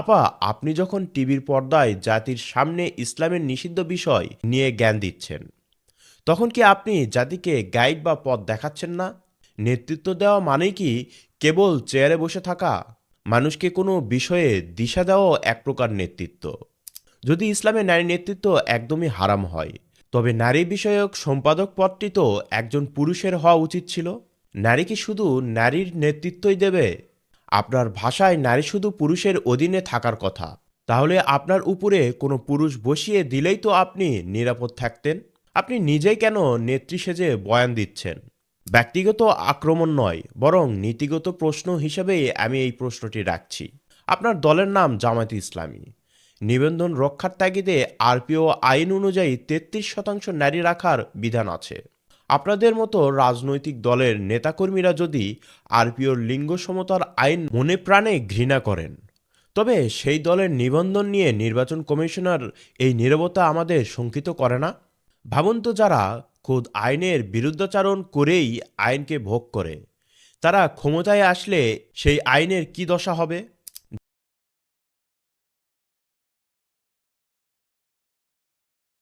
আপা, আপনি যখন টিভির পর্দায় জাতির সামনে ইসলামের নিষিদ্ধ বিষয় নিয়ে জ্ঞান দিচ্ছেন, তখন কি আপনি জাতিকে গাইড বা পথ দেখাচ্ছেন না? নেতৃত্ব দেওয়া মানেই কি কেবল চেয়ারে বসে থাকা? মানুষকে কোনো বিষয়ে দিশা দেওয়াও এক প্রকার নেতৃত্ব। যদি ইসলামে নারী নেতৃত্ব একদমই হারাম হয়, তবে নারী বিষয়ক সম্পাদক পদটি তো একজন পুরুষের হওয়া উচিত ছিল। নারী কি শুধু নারীর নেতৃত্বই দেবে? আপনার ভাষায় নারী শুধু পুরুষের অধীনে থাকার কথা। তাহলে আপনার উপরে কোনো পুরুষ বসিয়ে দিলেই তো আপনি নিরাপদ থাকতেন। আপনি নিজেই কেন নেত্রী সেজে বয়ান দিচ্ছেন? ব্যক্তিগত আক্রমণ নয়, বরং নীতিগত প্রশ্ন হিসেবেই আমি এই প্রশ্নটি রাখছি। আপনার দলের নাম জামায়াতে ইসলামী। নিবন্ধন রক্ষার তাগিদে আরপিও আইন অনুযায়ী 33% নারী রাখার বিধান আছে। আপনাদের মতো রাজনৈতিক দলের নেতাকর্মীরা যদি আরপিওর লিঙ্গ সমতার আইন মনে প্রাণে ঘৃণা করেন, তবে সেই দলের নিবন্ধন নিয়ে নির্বাচন কমিশনার এই নীরবতা আমাদের শঙ্কিত করে না? ভাবুন তো, যারা খোদ আইনের বিরুদ্ধাচারণ করেই আইনকে ভোগ করে, তারা ক্ষমতায় আসলে সেই আইনের কি দশা হবে?